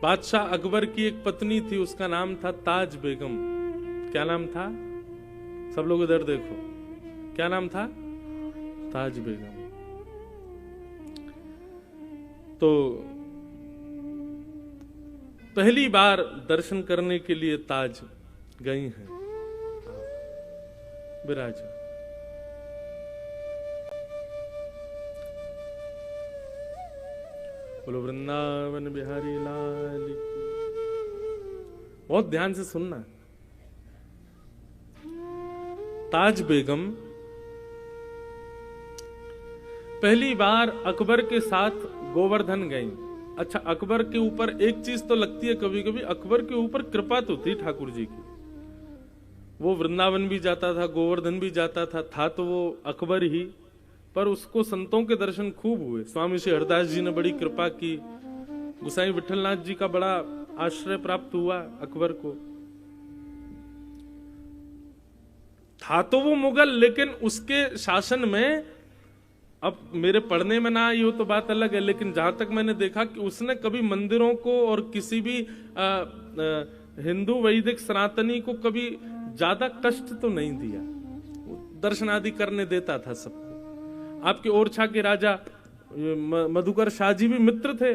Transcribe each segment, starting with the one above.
बादशाह अकबर की एक पत्नी थी, उसका नाम था ताज बेगम। क्या नाम था? सब लोग इधर देखो, क्या नाम था? ताज बेगम। तो पहली बार दर्शन करने के लिए ताज गई हैं। विराज बोलो वृंदावन बिहारी लाल की। बहुत ध्यान से सुनना। ताज बेगम पहली बार अकबर के साथ गोवर्धन गई। अच्छा, अकबर के ऊपर एक चीज तो लगती है कभी कभी, अकबर के ऊपर कृपा तो थी ठाकुर जी की। वो वृंदावन भी जाता था, गोवर्धन भी जाता था तो वो अकबर ही, पर उसको संतों के दर्शन खूब हुए। स्वामी श्री हरदास जी ने बड़ी कृपा की, गुसाई विठलनाथ जी का बड़ा आश्रय प्राप्त हुआ अकबर को। था तो वो मुगल, लेकिन उसके शासन में, अब मेरे पढ़ने में ना आई हो तो बात अलग है, लेकिन जहां तक मैंने देखा कि उसने कभी मंदिरों को और किसी भी हिंदू वैदिक सनातनी को कभी ज्यादा कष्ट तो नहीं दिया। दर्शन आदि करने देता था सबको। आपके ओरछा के राजा मधुकर शाह जी भी मित्र थे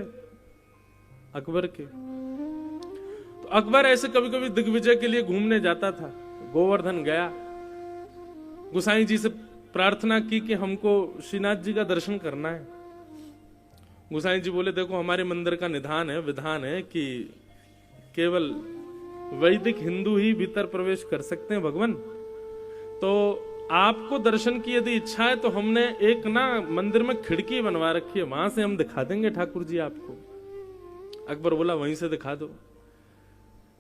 अकबर के। तो अकबर ऐसे कभी कभी दिग्विजय के लिए घूमने जाता था। गोवर्धन गया, गुसाई जी से प्रार्थना की कि हमको श्रीनाथ जी का दर्शन करना है। गुसाई जी बोले देखो हमारे मंदिर का निधान है, विधान है कि केवल वैदिक हिंदू ही भीतर प्रवेश कर सकते हैं भगवान। तो आपको दर्शन की यदि इच्छा है तो हमने एक ना मंदिर में खिड़की बनवा रखी है, वहां से हम दिखा देंगे ठाकुर जी आपको। अकबर बोला वहीं से दिखा दो।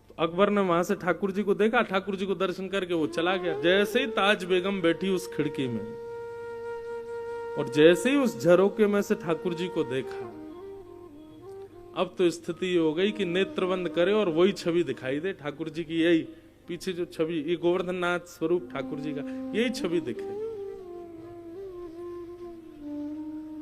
तो अकबर ने वहां से ठाकुर जी को देखा, ठाकुर जी को दर्शन करके वो चला गया। जैसे ही ताज बेगम बैठी उस खिड़की में और जैसे ही उस झरोके में से ठाकुर जी को देखा, अब तो स्थिति हो गई कि नेत्र बंद करे और वही छवि दिखाई दे ठाकुर जी की। यही पीछे जो छवि, ये गोवर्धन नाथ स्वरूप ठाकुर जी का, यही छवि दिखे।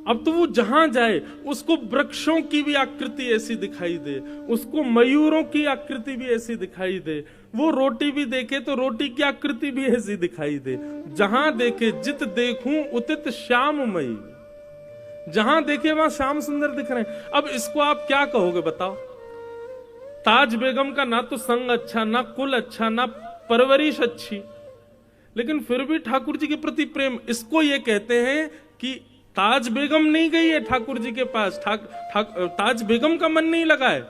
अब तो वो जहां जाए उसको वृक्षों की भी आकृति ऐसी दिखाई दे, उसको मयूरों की आकृति भी ऐसी दिखाई दे, वो रोटी भी देखे तो रोटी की आकृति भी ऐसी दिखाई दे। जहां देखे जित देखूं उतित श्याममयी, जहां देखे वहां श्याम सुंदर दिख रहे हैं। अब इसको आप क्या कहोगे बताओ? ताज बेगम का ना तो संग अच्छा, ना कुल अच्छा, ना परवरिश अच्छी, लेकिन फिर भी ठाकुर जी के प्रति प्रेम। इसको ये कहते हैं कि ताज बेगम नहीं गई है ठाकुर जी के पास, ताज बेगम का मन नहीं लगा है,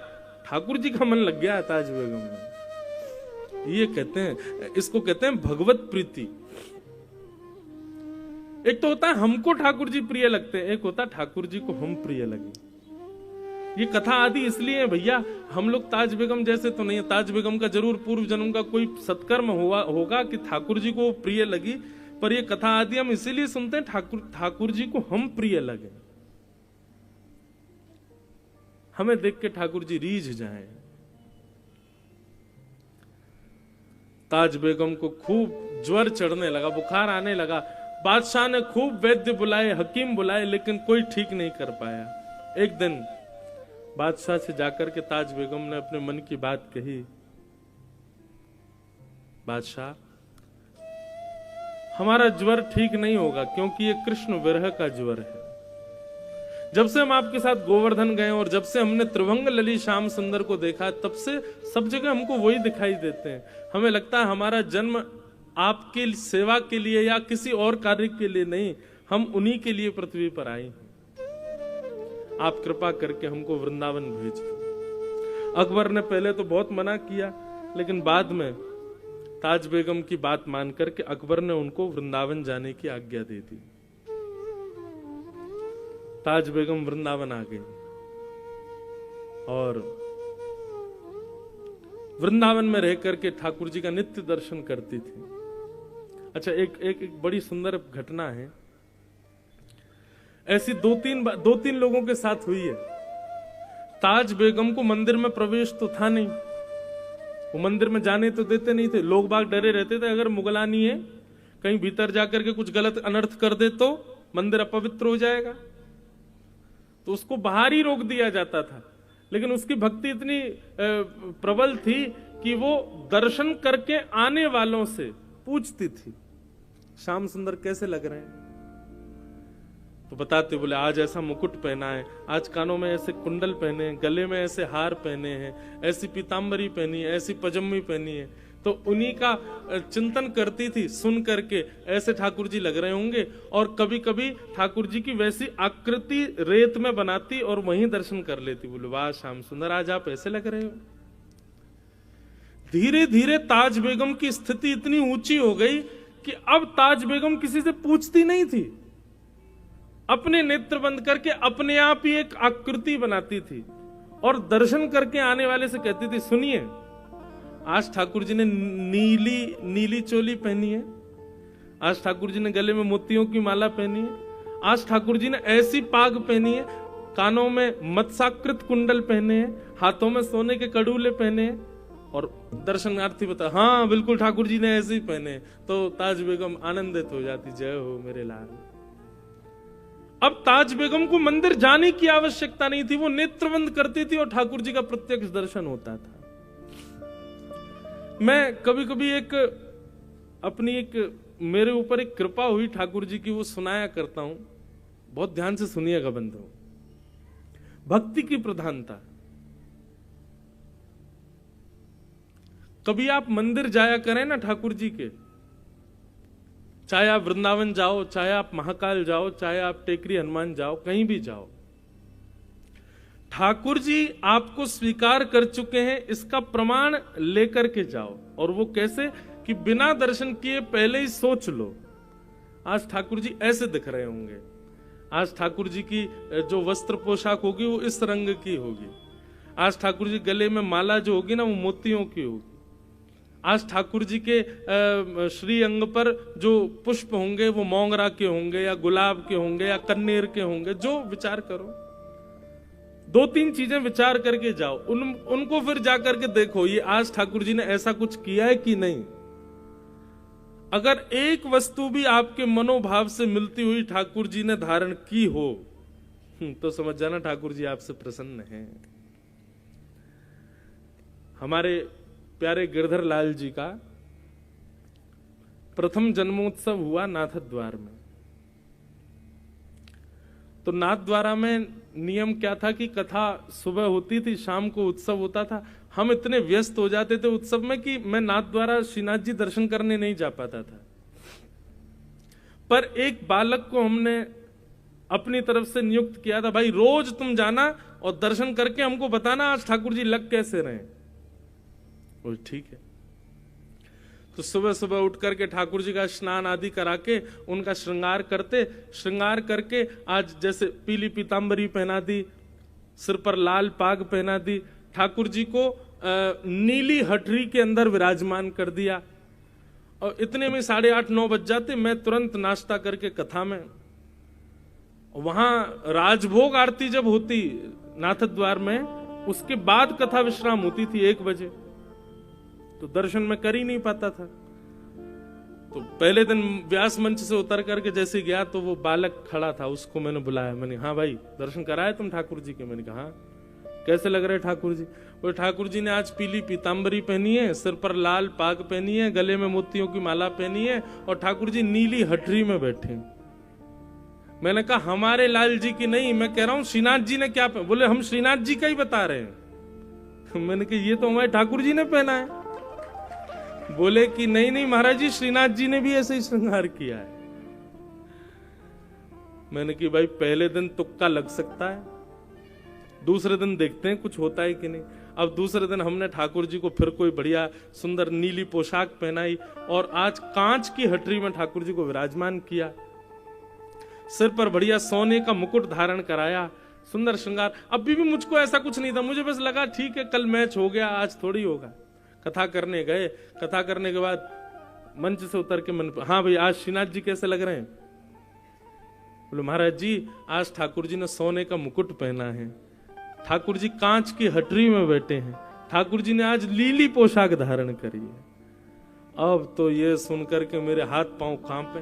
ठाकुर जी का मन लग गया है ताज बेगम में। ये कहते हैं, इसको कहते हैं भगवत प्रीति। एक तो होता है हमको ठाकुर जी प्रिय लगते हैं, एक होता है ठाकुर जी को हम प्रिय लगे। ये कथा आदि इसलिए है भैया, हम लोग ताज बेगम जैसे तो नहीं है। ताज बेगम का जरूर पूर्व जन्म का कोई सत्कर्म होगा कि ठाकुर जी को प्रिय लगी, पर ये कथा आदि हम इसीलिए सुनते हैं ठाकुर जी को हम प्रिय लगे, हमें देख के ठाकुर जी रीझ जाए। ताज बेगम को खूब ज्वर चढ़ने लगा, बुखार आने लगा। बादशाह ने खूब वैद्य बुलाए, हकीम बुलाए, लेकिन कोई ठीक नहीं कर पाया। एक दिन बादशाह से जाकर के ताज बेगम ने अपने मन की बात कही, बादशाह हमारा ज्वर ठीक नहीं होगा, क्योंकि ये कृष्ण विरह का ज्वर है। जब से हम आपके साथ गोवर्धन गए और जब से हमने त्रिभंग लली श्याम सुंदर को देखा, तब से सब जगह हमको वही दिखाई देते हैं। हमें लगता है हमारा जन्म आपके सेवा के लिए या किसी और कार्य के लिए नहीं, हम उन्हीं के लिए पृथ्वी पर आए हैं। आप कृपा करके हमको वृंदावन भेज दो। अकबर ने पहले तो बहुत मना किया, लेकिन बाद में ताज बेगम की बात मान करके अकबर ने उनको वृंदावन जाने की आज्ञा दे दी। ताज बेगम वृंदावन आ गई और वृंदावन में रह करके ठाकुर जी का नित्य दर्शन करती थी। अच्छा, एक बड़ी सुंदर घटना है, ऐसी दो तीन लोगों के साथ हुई है। ताज बेगम को मंदिर में प्रवेश तो था नहीं, वो मंदिर में जाने तो देते नहीं थे। लोग बाग डरे रहते थे, अगर मुगलानी है कहीं भीतर जाकर के कुछ गलत अनर्थ कर दे तो मंदिर अपवित्र हो जाएगा, तो उसको बाहर ही रोक दिया जाता था। लेकिन उसकी भक्ति इतनी प्रबल थी कि वो दर्शन करके आने वालों से पूछती थी, श्याम सुंदर कैसे लग रहे हैं? तो बताते, बोले आज ऐसा मुकुट पहना है, आज कानों में ऐसे कुंडल पहने हैं, गले में ऐसे हार पहने हैं, ऐसी पीतांबरी पहनी है, ऐसी पजम्मी पहनी है। तो उन्हीं का चिंतन करती थी, सुन करके ऐसे ठाकुर जी लग रहे होंगे। और कभी कभी ठाकुर जी की वैसी आकृति रेत में बनाती और वहीं दर्शन कर लेती। बोले वाह श्याम सुंदर, आज आप ऐसे लग रहे हो। धीरे धीरे ताज बेगम की स्थिति इतनी ऊंची हो गई कि अब ताज बेगम किसी से पूछती नहीं थी, अपने नेत्र बंद करके अपने आप ही एक आकृति बनाती थी और दर्शन करके आने वाले से कहती थी, सुनिए आज ठाकुर जी ने नीली चोली पहनी है, आज ठाकुर जी ने गले में मोतियों की माला पहनी है, आज ठाकुर जी ने ऐसी पाग पहनी है, कानों में मत्स्याकृत कुंडल पहने हैं, हाथों में सोने के कड़ूले पहने हैं। और दर्शनार्थी बता, हाँ बिल्कुल ठाकुर जी ने ऐसे ही पहने। तो ताज बेगम आनंदित हो जाती, जय हो मेरे लाल। अब ताज बेगम को मंदिर जाने की आवश्यकता नहीं थी, वो नेत्रबंद करती थी और ठाकुर जी का प्रत्यक्ष दर्शन होता था। मैं कभी कभी मेरे ऊपर एक कृपा हुई ठाकुर जी की, वो सुनाया करता हूं, बहुत ध्यान से सुनिएगा बंधु। भक्ति की प्रधानता। कभी आप मंदिर जाया करें ना ठाकुर जी के, चाहे आप वृंदावन जाओ, चाहे आप महाकाल जाओ, चाहे आप टेकरी हनुमान जाओ, कहीं भी जाओ, ठाकुर जी आपको स्वीकार कर चुके हैं, इसका प्रमाण लेकर के जाओ। और वो कैसे कि बिना दर्शन किए पहले ही सोच लो, आज ठाकुर जी ऐसे दिख रहे होंगे, आज ठाकुर जी की जो वस्त्र पोशाक होगी वो इस रंग की होगी, आज ठाकुर जी गले में माला जो होगी ना वो मोतियों की होगी, आज ठाकुर जी के श्री अंग पर जो पुष्प होंगे वो मोंगरा के होंगे या गुलाब के होंगे या कन्नेर के होंगे। जो विचार करो, 2-3 चीजें विचार करके जाओ, उनको फिर जाकर के देखो ये आज ठाकुर जी ने ऐसा कुछ किया है कि नहीं। अगर एक वस्तु भी आपके मनोभाव से मिलती हुई ठाकुर जी ने धारण की हो तो समझ जाना ठाकुर जी आपसे प्रसन्न हैं। हमारे प्यारे गिरधर लाल जी का प्रथम जन्मोत्सव हुआ नाथद्वार में। तो नाथद्वारा में नियम क्या था कि कथा सुबह होती थी, शाम को उत्सव होता था। हम इतने व्यस्त हो जाते थे उत्सव में कि मैं नाथद्वारा श्रीनाथ जी दर्शन करने नहीं जा पाता था। पर एक बालक को हमने अपनी तरफ से नियुक्त किया था, भाई रोज तुम जाना और दर्शन करके हमको बताना आज ठाकुर जी लग कैसे रहे। वो ठीक है। तो सुबह सुबह उठ करके ठाकुर जी का स्नान आदि करा के उनका श्रृंगार करके आज जैसे पीली पीतांबरी पहना दी, सिर पर लाल पाग पहना दी, ठाकुर जी को नीली हठरी के अंदर विराजमान कर दिया। और इतने में 8:30-9 बज जाते। मैं तुरंत नाश्ता करके कथा में, वहां राजभोग आरती जब होती नाथद्वार में, उसके बाद कथा विश्राम होती थी 1 बजे। तो दर्शन में कर ही नहीं पाता था। तो पहले दिन व्यास मंच से उतर करके जैसे गया तो वो बालक खड़ा था, उसको मैंने बुलाया। मैंने, हाँ भाई दर्शन कराए तुम ठाकुर जी के? मैंने कहा हाँ। कैसे लग रहे ठाकुर जी? वो ठाकुर जी ने आज पीली पीतांबरी पहनी है, सिर पर लाल पाग पहनी है, गले में मोतियों की माला पहनी है और ठाकुर जी नीली हठरी में बैठे। मैंने कहा हमारे लाल जी की नहीं, मैं कह रहा हूं श्रीनाथ जी ने क्या पहना। बोले हम श्रीनाथ जी का ही बता रहे हैं। मैंने कहा ये तो हमारे ठाकुर जी ने पहना है। बोले कि नहीं महाराज जी, श्रीनाथ जी ने भी ऐसे ही श्रृंगार किया है। मैंने कि भाई पहले दिन तुक्का लग सकता है, दूसरे दिन देखते हैं कुछ होता है कि नहीं। अब दूसरे दिन हमने ठाकुर जी को फिर कोई बढ़िया सुंदर नीली पोशाक पहनाई और आज कांच की हटरी में ठाकुर जी को विराजमान किया, सिर पर बढ़िया सोने का मुकुट धारण कराया, सुंदर श्रृंगार। अभी भी मुझको ऐसा कुछ नहीं था, मुझे बस लगा ठीक है कल मैच हो गया, आज थोड़ी होगा। कथा करने गए, कथा करने के बाद मंच से उतर के मन, हाँ भाई आज श्रीनाथ जी कैसे लग रहे हैं? बोले महाराज जी आज ठाकुर जी ने सोने का मुकुट पहना है, ठाकुर जी कांच की हटरी में बैठे हैं, ठाकुर जी ने आज लीली पोशाक धारण करी है। अब तो ये सुनकर के मेरे हाथ पांव कांपे।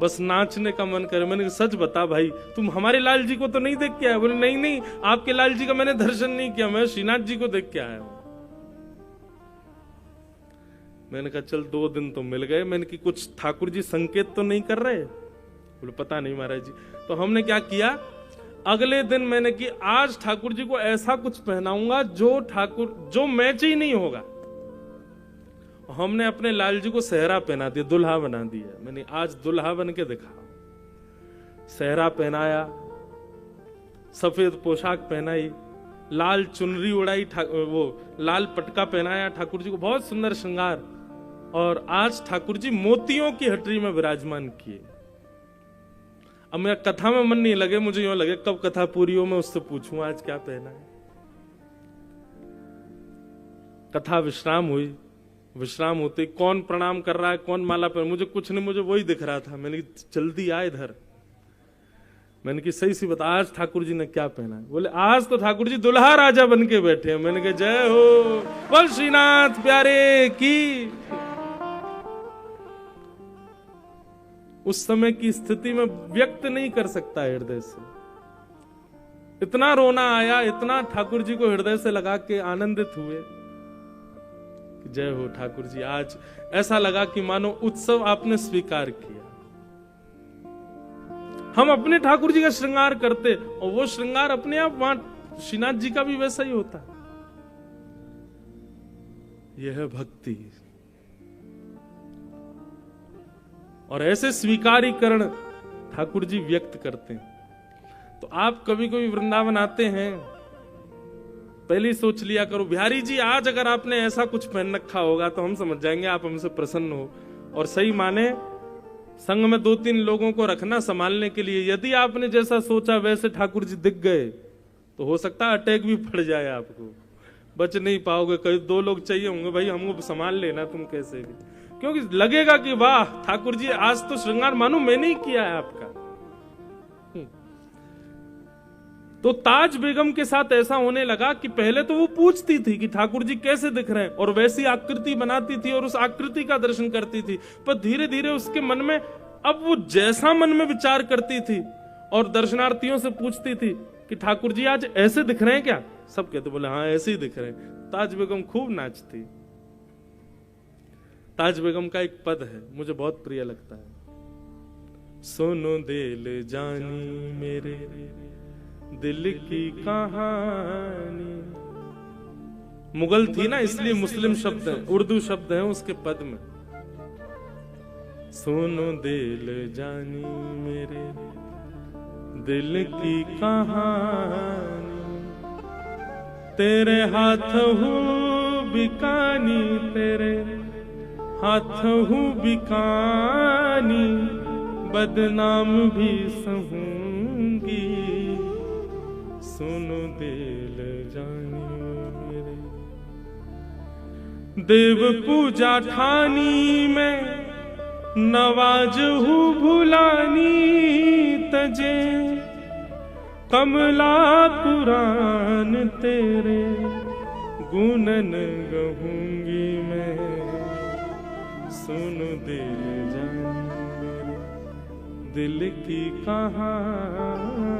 बस नाचने का मन करे। मैंने कहा सच बता भाई, तुम हमारे लाल जी को तो नहीं देख के आए? बोले नहीं नहीं, आपके लाल जी का मैंने दर्शन नहीं किया, मैं श्रीनाथ जी को देख के आया हूं। मैंने कहा चल 2 दिन तो मिल गए। मैंने कि कुछ ठाकुर जी संकेत तो नहीं कर रहे? बोले पता नहीं महाराज जी। तो हमने क्या किया, अगले दिन मैंने कि आज ठाकुर जी को ऐसा कुछ पहनाऊंगा जो मैच ही नहीं होगा। हमने अपने लाल जी को सेहरा पहना दिया, दुल्हा बना दिया। मैंने आज दुल्हा बन के दिखा। सेहरा पहनाया, सफेद पोशाक पहनाई, लाल चुनरी उड़ाई, वो लाल पटका पहनाया ठाकुर जी को, बहुत सुंदर श्रृंगार। और आज ठाकुर जी मोतियों की हटरी में विराजमान किए। अब मेरा कथा में मन नहीं लगे, मुझे यूं लगे कब कथा पूरी हो मैं उससे पूछूं आज क्या पहना है। कथा विश्राम हुई। विश्राम होते कौन प्रणाम कर रहा है, कौन माला पहन, मुझे कुछ नहीं, मुझे वही दिख रहा था। मैंने जल्दी आ इधर। मैंने कि सही सी बता, आज ठाकुर जी ने क्या पहना है? बोले आज तो ठाकुर जी दुल्हा राजा बन के बैठे हैं। मैंने कहा जय हो, बोल श्रीनाथ प्यारे की। उस समय की स्थिति में व्यक्त नहीं कर सकता हृदय से। इतना रोना आया, इतना ठाकुर जी को हृदय से लगा के आनंदित हुए। जय हो ठाकुर जी, आज ऐसा लगा कि मानो उत्सव आपने स्वीकार किया। हम अपने ठाकुर जी का श्रृंगार करते और वो श्रृंगार अपने आप वहां श्रीनाथ जी का भी वैसा ही होता। यह है भक्ति। और ऐसे स्वीकारीकरण ठाकुर जी व्यक्त करते हैं। तो आप कभी कभी वृंदावन आते हैं, पहले ही सोच लिया करो बिहारी जी आज अगर आपने ऐसा कुछ पहन रखा होगा तो हम समझ जाएंगे आप हमसे प्रसन्न हो। और सही माने संग में 2-3 लोगों को रखना संभालने के लिए। यदि आपने जैसा सोचा वैसे ठाकुर जी दिख गए तो हो सकता है अटैक भी पड़ जाए, आपको बच नहीं पाओगे। कई 2 लोग चाहिए होंगे, भाई हमको संभाल लेना तुम कैसे भी, क्योंकि लगेगा कि वाह ठाकुर जी आज तो श्रृंगार मानो मैंने ही किया है आपका। तो ताज बेगम के साथ ऐसा होने लगा कि पहले तो वो पूछती थी कि ठाकुर जी कैसे दिख रहे हैं और वैसी आकृति बनाती थी और उस आकृति का दर्शन करती थी। पर धीरे धीरे उसके मन में अब वो जैसा मन में विचार करती थी और दर्शनार्थियों से पूछती थी कि ठाकुर जी आज ऐसे दिख रहे हैं क्या? सब कहते बोले हाँ ऐसे ही दिख रहे हैं। ताज बेगम खूब नाचती। ताज बेगम का एक पद है मुझे बहुत प्रिय लगता है। सोनो दिल जानी मेरे दिल की कहानी। मुगल थी ना इसलिए मुस्लिम शब्द है, उर्दू शब्द है उसके पद में। सोनो दिल जानी मेरे दिल की कहानी, तेरे हाथ हूँ बिकानी, तेरे हाथ हूँ बिकानी, बदनाम भी सहूंगी। सुनो दिल जानी मेरे देव पूजा ठानी में, नवाज हूँ भुलानी तजे, कमला कुरान तेरे गुणन गहूंगी मैं। सुन दिल जानी मेरे दिल की कहानी,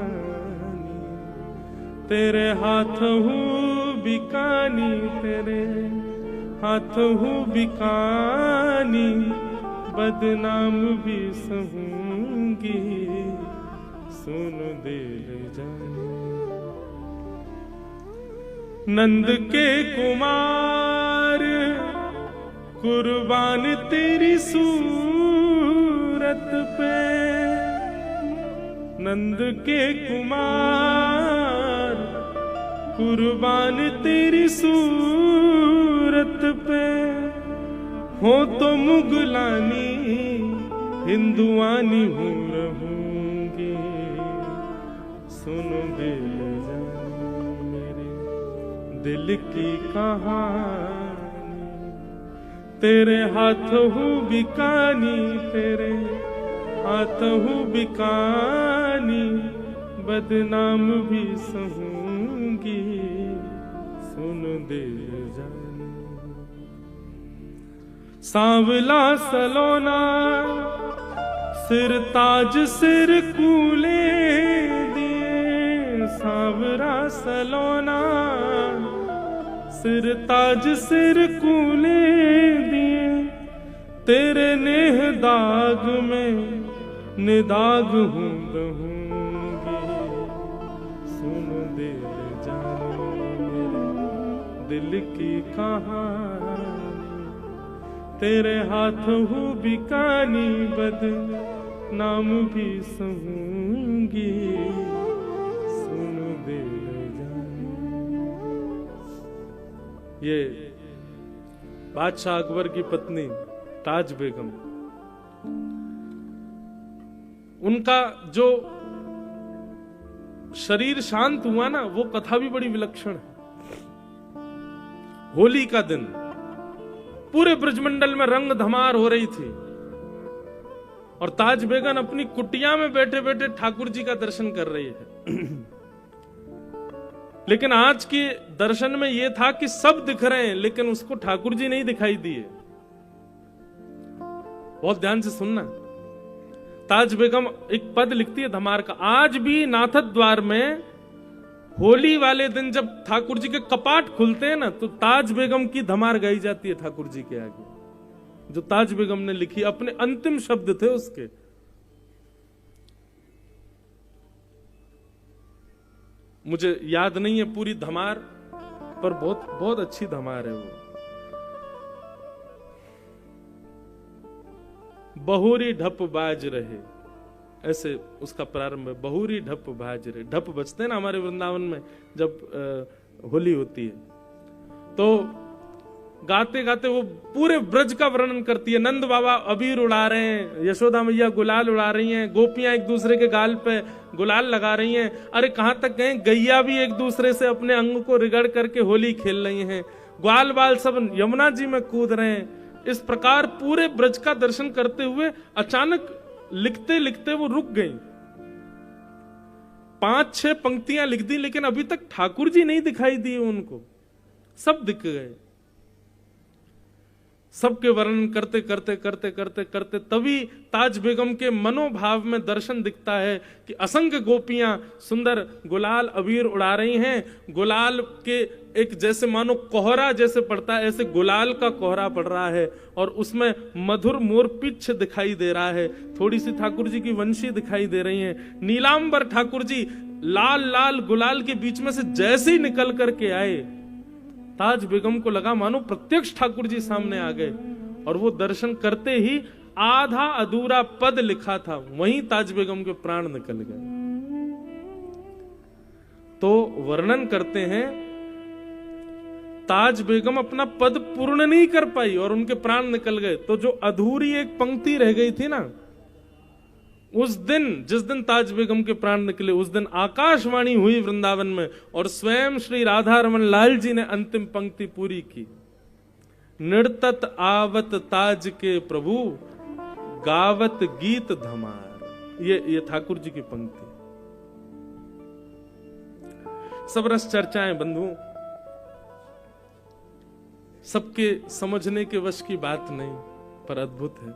तेरे हाथ हूँ बिकानी, तेरे हाथ हूँ बिकानी, बदनाम भी सहूंगी। सुन दिल जानी नंद के कुमार कुर्बान तेरी सूरत पे, नंद के कुमार कुर्बान तेरी सूरत पे, हो तो मुगलानी हिंदुआनी हूँ रहूंगी। सुनो दिल जानी मेरे दिल की कहानी, तेरे हाथ हूँ बिकानी, तेरे हाथ हूँ बिकानी, बदनाम भी सहूंगी। सुन दिल जानी सांवला सलोना सिर ताज सिर कूले दिए सांवरा सलोना, सिर ताज सिर कूले दिए तेरे नेह दाग में निदाग हूँ रहूंगी। सुन दिल जानो मेरे दिल की कहानी, तेरे हाथ हूँ बिकानी बद नाम भी सहूंगी। सुन दिल जानो। ये बादशाह अकबर की पत्नी ताज बेगम, उनका जो शरीर शांत हुआ ना, वो कथा भी बड़ी विलक्षण है। होली का दिन पूरे ब्रजमंडल में रंग धमार हो रही थी और ताज बेगम अपनी कुटिया में बैठे बैठे ठाकुर जी का दर्शन कर रही है। लेकिन आज के दर्शन में यह था कि सब दिख रहे हैं लेकिन उसको ठाकुर जी नहीं दिखाई दिए। बहुत ध्यान से सुनना। ताज बेगम एक पद लिखती है धमार का, आज भी नाथद द्वार में होली वाले दिन जब ठाकुर जी के कपाट खुलते हैं ना, तो ताज बेगम की धमार गाई जाती है ठाकुर जी के आगे, जो ताज बेगम ने लिखी, अपने अंतिम शब्द थे उसके। मुझे याद नहीं है पूरी धमार, पर बहुत बहुत अच्छी धमार है वो। बहुरी ढप बाज रहे, ऐसे उसका प्रारंभ है। बहुरी ढप बाज रहे, ढप बजते हैं ना हमारे वृंदावन में जब होली होती है, तो गाते गाते वो पूरे ब्रज का वर्णन करती है। नंद बाबा अबीर उड़ा रहे हैं, यशोदा मैया गुलाल उड़ा रही हैं, गोपियां एक दूसरे के गाल पे गुलाल लगा रही हैं। अरे कहां तक गए, गैया भी एक दूसरे से अपने अंग को रिगड़ करके होली खेल रही हैं। ग्वाल बाल सब यमुना जी में कूद रहे हैं। इस प्रकार पूरे ब्रज का दर्शन करते हुए अचानक लिखते लिखते वो रुक गई। 5-6 पंक्तियां लिख दी लेकिन अभी तक ठाकुर जी नहीं दिखाई दिए उनको, सब दिख गए। सबके वर्णन करते करते करते करते करते तभी ताज बेगम के मनोभाव में दर्शन दिखता है कि असंख्य गोपियां सुंदर गुलाल अबीर उड़ा रही हैं। गुलाल के एक जैसे मानो कोहरा जैसे पड़ता है, ऐसे गुलाल का कोहरा पड़ रहा है और उसमें मधुर मोर पिच्छ दिखाई दे रहा है। थोड़ी सी ठाकुर जी की वंशी दिखाई दे रही है। नीलांबर ठाकुर जी लाल लाल गुलाल के बीच में से जैसे ही निकल करके आए, ताज बेगम को लगा मानो प्रत्यक्ष ठाकुर जी सामने आ गए। और वो दर्शन करते ही आधा अधूरा पद लिखा था, वहीं ताज बेगम के प्राण निकल गए। तो वर्णन करते हैं ताज बेगम अपना पद पूर्ण नहीं कर पाई और उनके प्राण निकल गए। तो जो अधूरी एक पंक्ति रह गई थी ना, उस दिन जिस दिन ताज बेगम के प्राण निकले, उस दिन आकाशवाणी हुई वृंदावन में और स्वयं श्री राधा रमन लाल जी ने अंतिम पंक्ति पूरी की। निर्तत आवत ताज के प्रभु, गावत गीत धमार। ये ठाकुर जी की पंक्ति। सब रस चर्चाएं बंधुओं, सबके समझने के वश की बात नहीं, पर अद्भुत है।